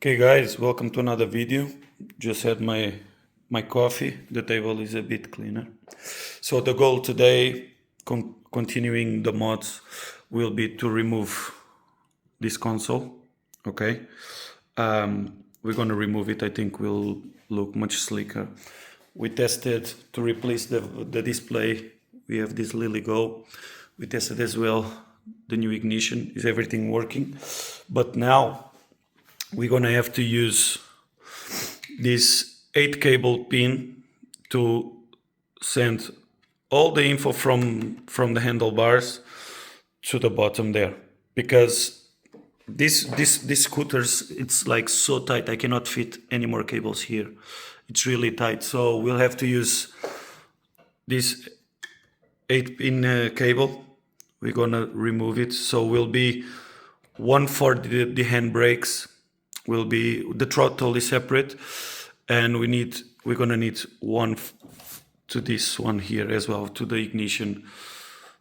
Okay guys, welcome to another video. Just had my coffee. The table is a bit cleaner. So the goal today, continuing the mods, will be to remove this console. Okay, we're gonna remove it. I think will look much sleeker. We tested to replace the display. We have this Lily Go. We tested as well the new ignition. Is everything working? But now we're gonna have to use this 8 cable pin to send all the info from the handlebars to the bottom there, because this scooters, it's like so tight. I cannot fit any more cables here. It's really tight, so we'll have to use this 8-pin cable. We're gonna remove it, so will be one for the handbrakes. Will be the throttle is separate, and we're gonna need one to this one here as well, to the ignition.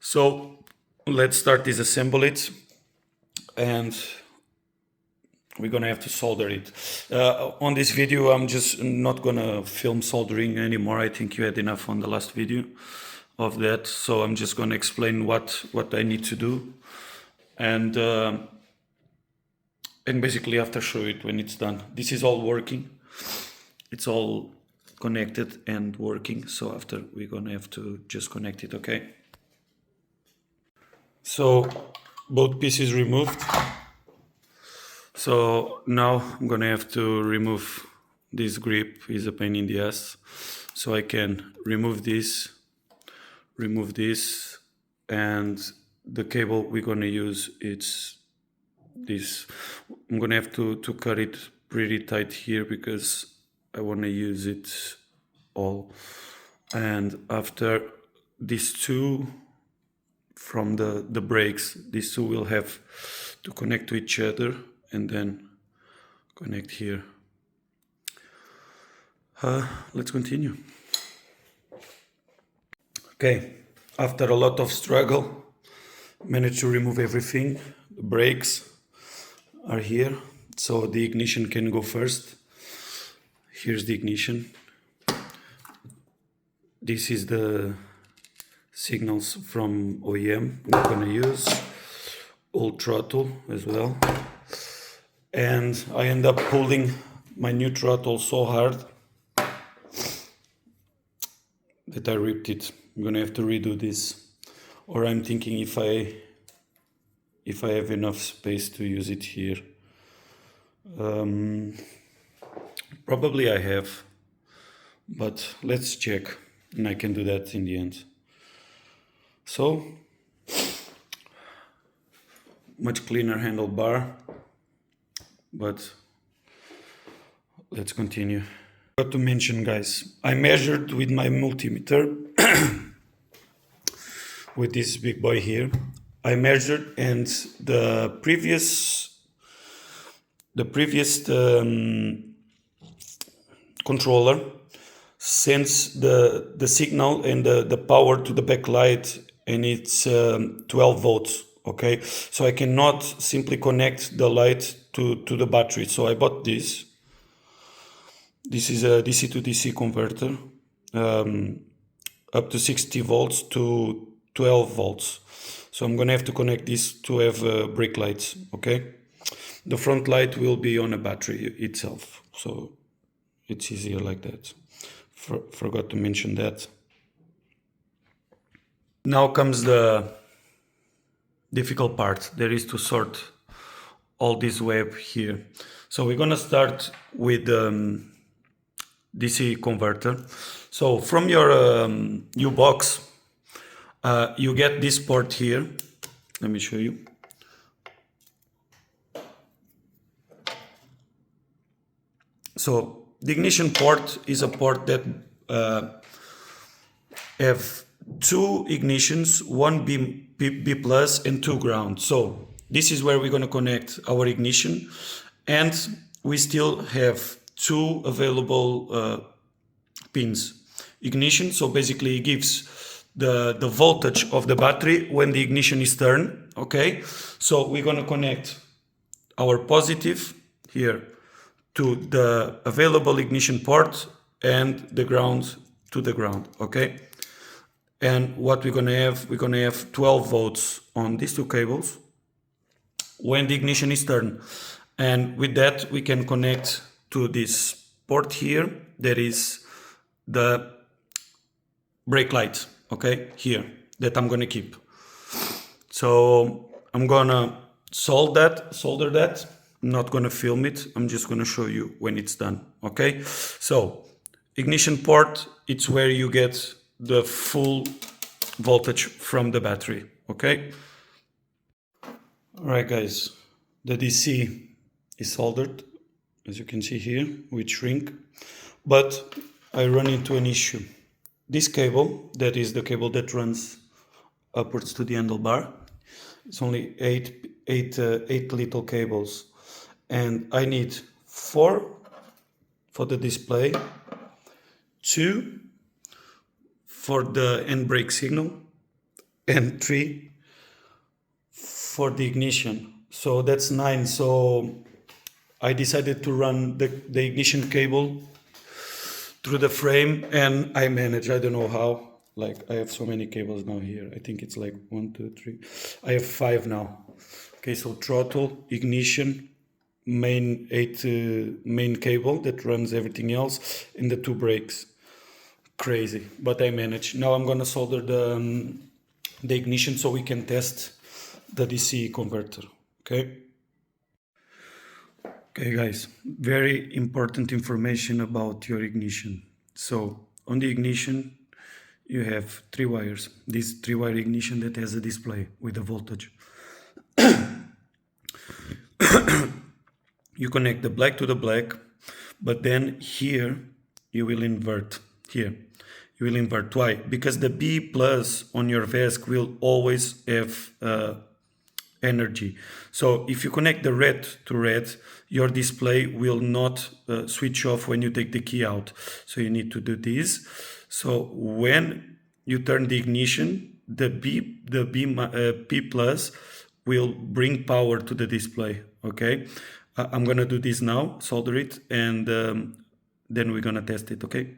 So let's start disassemble it, and we're gonna have to solder it. On this video I'm just not gonna film soldering anymore. I think you had enough on the last video of that, so I'm just gonna explain what I need to do, and basically after show it when it's done. This is all working, it's all connected and working, so after we're gonna have to just connect it. Okay, so both pieces removed. So now I'm gonna have to remove this grip. Is a pain in the ass, so I can remove this, and the cable we're gonna use, it's this. I'm gonna have to cut it pretty tight here because I want to use it all. And after these two from the brakes, these two will have to connect to each other and then connect here. Let's continue. Okay, after a lot of struggle, managed to remove everything. The brakes are here, so the ignition can go first. Here's the ignition. This is the signals from OEM we're gonna use. Old throttle as well. And I end up pulling my new throttle so hard that I ripped it. I'm gonna have to redo this, or I'm thinking if I have enough space to use it here. Probably I have, but let's check, and I can do that in the end. So, much cleaner handlebar, but let's continue. Got to mention, guys, I measured with my multimeter with this big boy here. I measured, and the previous controller sends the signal and the power to the backlight, and it's 12 volts. Okay, so I cannot simply connect the light to the battery. So I bought this. This is a DC to DC converter, up to 60 volts to 12 volts. So I'm gonna have to connect this to have brake lights. Okay, the front light will be on a battery itself, so it's easier like that. Forgot to mention that. Now comes the difficult part. There is to sort all this web here. So we're gonna start with DC converter. So from your new box, you get this port here. Let me show you. So the ignition port is a port that have 2 ignitions, 1 B plus and 2 ground. So this is where we're going to connect our ignition, and we still have 2 available pins. Ignition, so basically it gives the voltage of the battery when the ignition is turned. Okay, so we're going to connect our positive here to the available ignition port and the ground to the ground, okay? And what we're gonna have 12 volts on these two cables when the ignition is turned. And with that, we can connect to this port here, that is the brake light, okay, here, that I'm gonna keep. So I'm gonna solder that. I'm not gonna film it, I'm just gonna show you when it's done, okay? So ignition port, it's where you get the full voltage from the battery, okay? All right, guys, the DC is soldered, as you can see here, with shrink, but I run into an issue. This cable, that is the cable that runs upwards to the handlebar, it's only eight little cables, and I need 4 for the display, 2 for the handbrake signal, and 3 for the ignition. So that's 9. So I decided to run the ignition cable through the frame, and I manage. I don't know how. Like, I have so many cables now here. I think it's like 1, 2, 3. I have 5 now. Okay, so throttle, ignition, main cable that runs everything else, and the 2 brakes. Crazy, but I manage. Now I'm gonna solder the ignition so we can test the DC converter. Okay. Okay, guys, very important information about your ignition. So on the ignition, you have 3 wires. This 3-wire ignition that has a display with the voltage. You connect the black to the black, but then here you will invert. Here you will invert. Why? Because the B plus on your Vesc'd will always have energy. So if you connect the red to red, your display will not switch off when you take the key out. So you need to do this. So when you turn the ignition, the P plus will bring power to the display. Okay, I'm gonna do this now, solder it, and then we're gonna test it. Okay.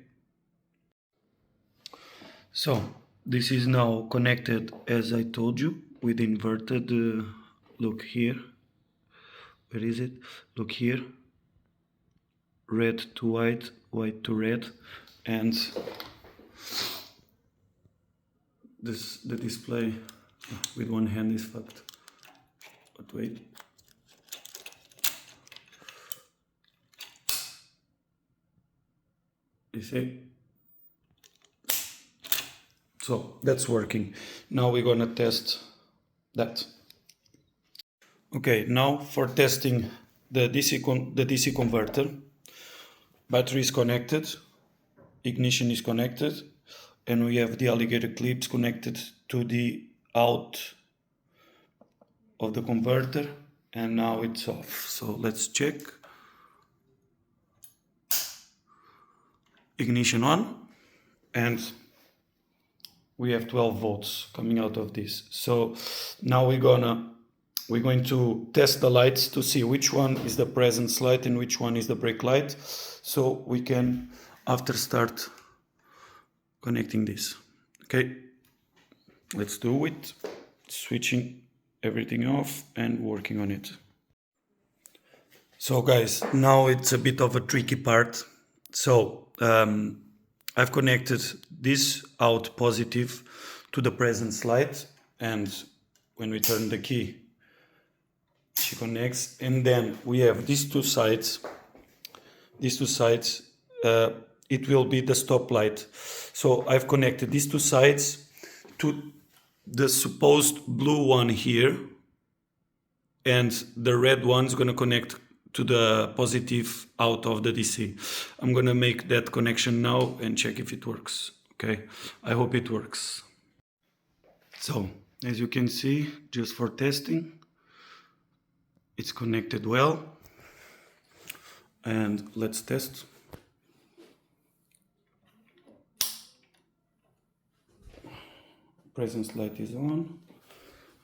So this is now connected, as I told you, with inverted. Look here. Where is it? Look here. Red to white, white to red, and the display with one hand is fucked. But wait. You see? So that's working. Now we're gonna test that. Okay, now for testing the DC converter. Battery is connected, ignition is connected, and we have the alligator clips connected to the out of the converter, and now it's off. So let's check. Ignition on, and we have 12 volts coming out of this. So now we're going to test the lights to see which one is the presence light and which one is the brake light, so we can after start connecting this. Okay, let's do it, switching everything off and working on it. So guys, now it's a bit of a tricky part. So I've connected this out positive to the presence light, and when we turn the key, she connects, and then we have these two sides. It will be the stop light. So I've connected these two sides to the supposed blue one here, and the red one's gonna connect to the positive out of the DC. I'm gonna make that connection now and check if it works. Okay, I hope it works. So as you can see, just for testing, it's connected well, and let's test. Presence light is on,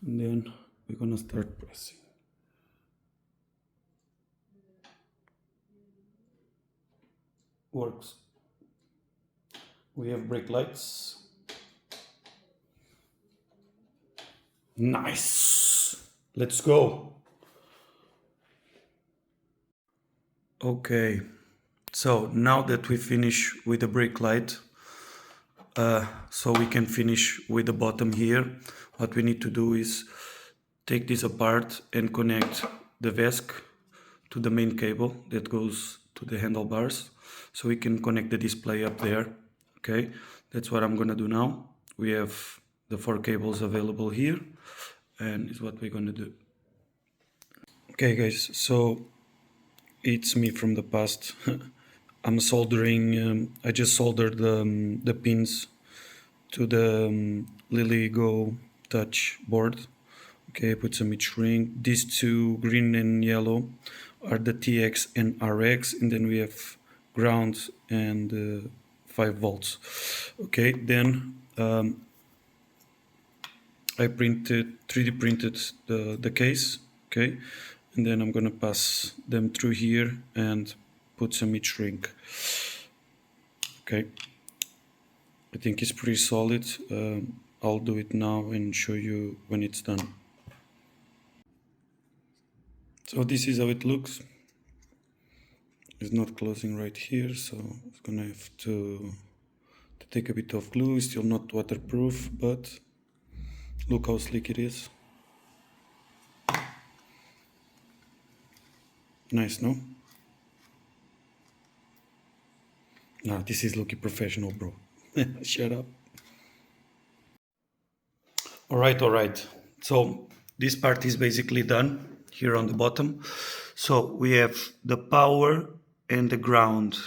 and then we're gonna start pressing. works. We have brake lights. Nice. Let's go. Okay, so now that we finish with the brake light, so we can finish with the bottom here, what we need to do is take this apart and connect the Vesc'd to the main cable that goes to the handlebars, so we can connect the display up there. Okay, that's what I'm gonna do now. We have the 4 cables available here, and is what we're gonna do. Okay guys, so it's me from the past. I'm soldering, I just soldered the pins to the Lily Go touch board. Okay, I put some heat shrink. These 2, green and yellow, are the TX and RX, and then we have ground and 5 volts. Okay, then I 3D printed the case. Okay, and then I'm gonna pass them through here and put some heat shrink. Okay, I think it's pretty solid. I'll do it now and show you when it's done. So this is how it looks. It's not closing right here, so it's gonna have to take a bit of glue. It's still not waterproof, but look how slick it is. Nice, no? Nah, this is looking professional, bro. Shut up. All right. So this part is basically done here on the bottom. So we have the power and the ground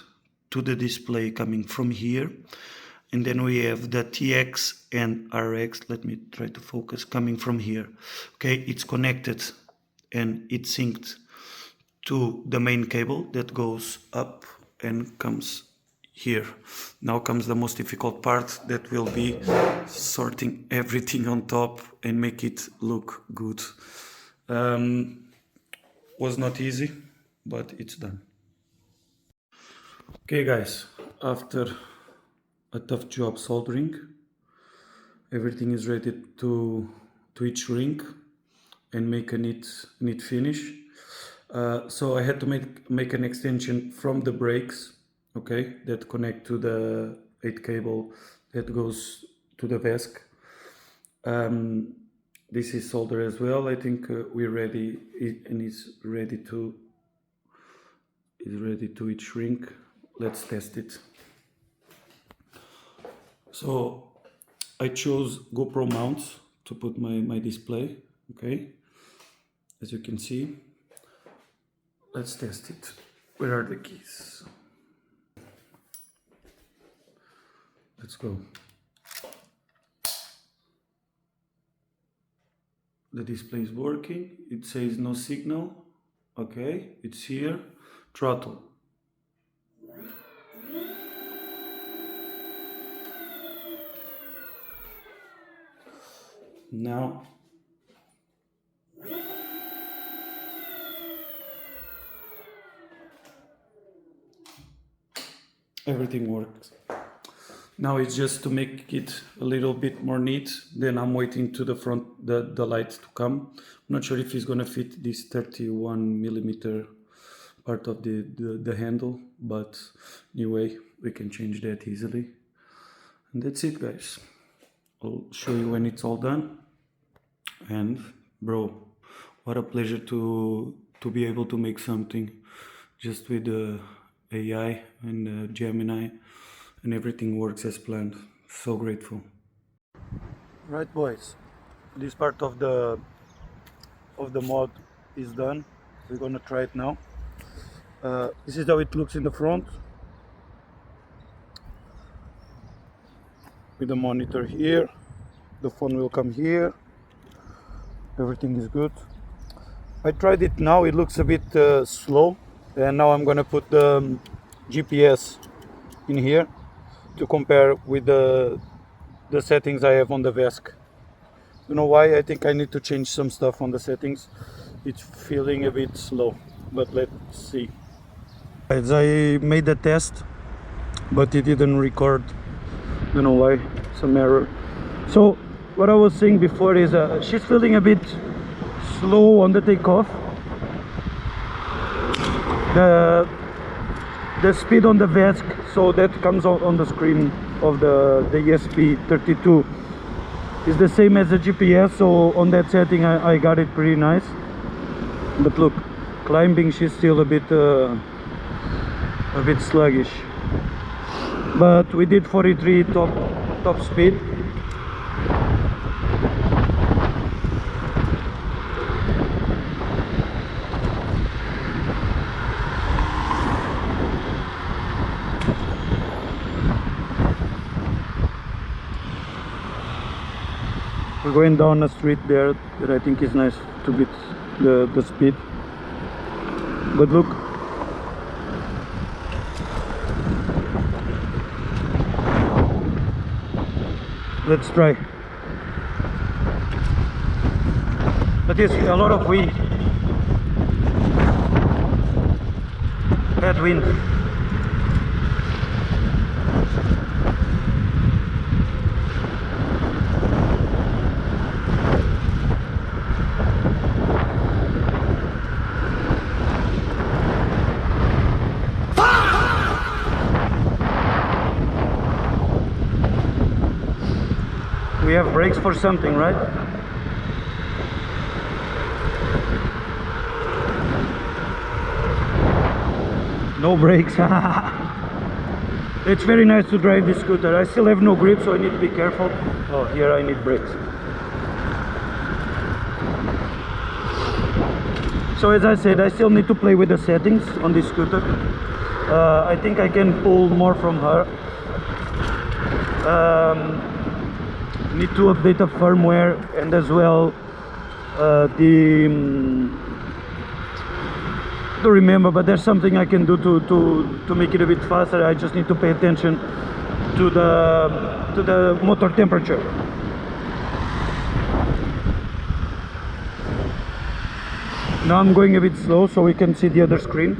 to the display coming from here. And then we have the TX and RX, let me try to focus, coming from here. Okay, it's connected and it's synced to the main cable that goes up and comes here. Now comes the most difficult part, that will be sorting everything on top and make it look good. Was not easy, but it's done. Okay guys, after a tough job soldering, everything is ready to heat shrink and make a neat finish. So I had to make an extension from the brakes, okay, that connect to the 8 cable that goes to the Vesc'd. This is soldered as well. I think we're ready, and it's ready to heat shrink. Let's test it. So I chose GoPro mounts to put my display, okay, as you can see. Let's test it. Where are the keys? Let's go. The display is working. It says no signal. Okay, it's here. Throttle. Now everything works. Now it's just to make it a little bit more neat. Then I'm waiting to the front, the light to come. I'm not sure if it's gonna fit this 31mm part of the handle, but anyway, we can change that easily. And that's it, guys. I'll show you when it's all done. And bro, what a pleasure to be able to make something just with the AI and Gemini, and everything works as planned. So grateful. Right, boys, this part of the mod is done. We're gonna try it now. This is how it looks in the front, with the monitor here. The phone will come here. Everything is good. I tried it now. It looks a bit slow, and now I'm gonna put the GPS in here to compare with the settings I have on the Vesc'd. You know why? I think I need to change some stuff on the settings. It's feeling a bit slow, but let's see. As I made the test, but it didn't record. Don't know why, some error. So what I was saying before is she's feeling a bit slow on the takeoff. The speed on the Vesc'd, so that comes out on the screen of the ESP32, is the same as the GPS, so on that setting I got it pretty nice. But look, climbing she's still a bit sluggish. But we did 43 top speed. We're going down a street there that I think is nice to beat the speed. But look, let's try. But there's a lot of wind, bad wind. We have brakes for something, right? No brakes. It's very nice to drive this scooter. I still have no grip, so I need to be careful. Oh, here I need brakes. So as I said, I still need to play with the settings on this scooter. I think I can pull more from her. Need to update the firmware, and as well to remember, but there's something I can do to make it a bit faster. I just need to pay attention to the motor temperature. Now I'm going a bit slow so we can see the other screen.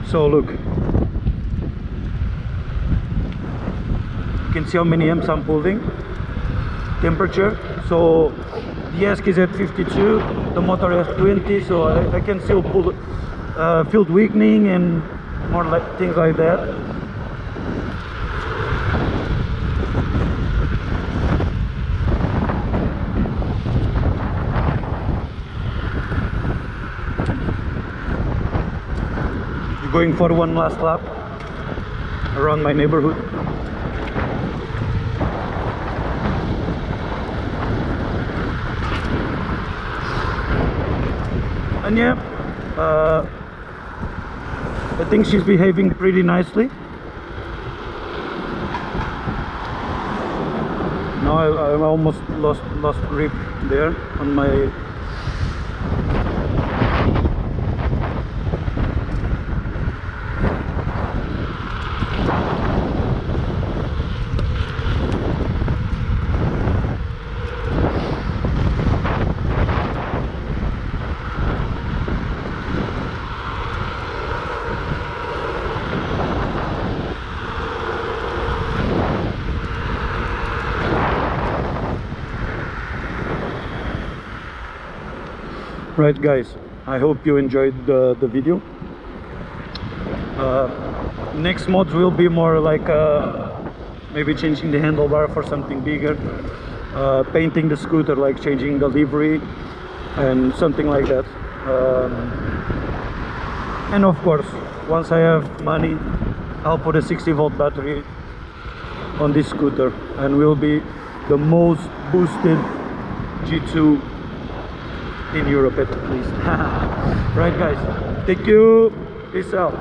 So look, you can see how many amps I'm pulling. Temperature, so the ESC is at 52, the motor has 20, so I can still pull field weakening and more like things like that. Going for one last lap around my neighborhood. And yeah, I think she's behaving pretty nicely. Now I almost lost grip there on my. Right guys, I hope you enjoyed the video. Next mods will be more like maybe changing the handlebar for something bigger, painting the scooter, like changing the livery and something like that. And of course, once I have money, I'll put a 60-volt battery on this scooter and will be the most boosted G2 in Europe at least. Right guys, thank you, peace out.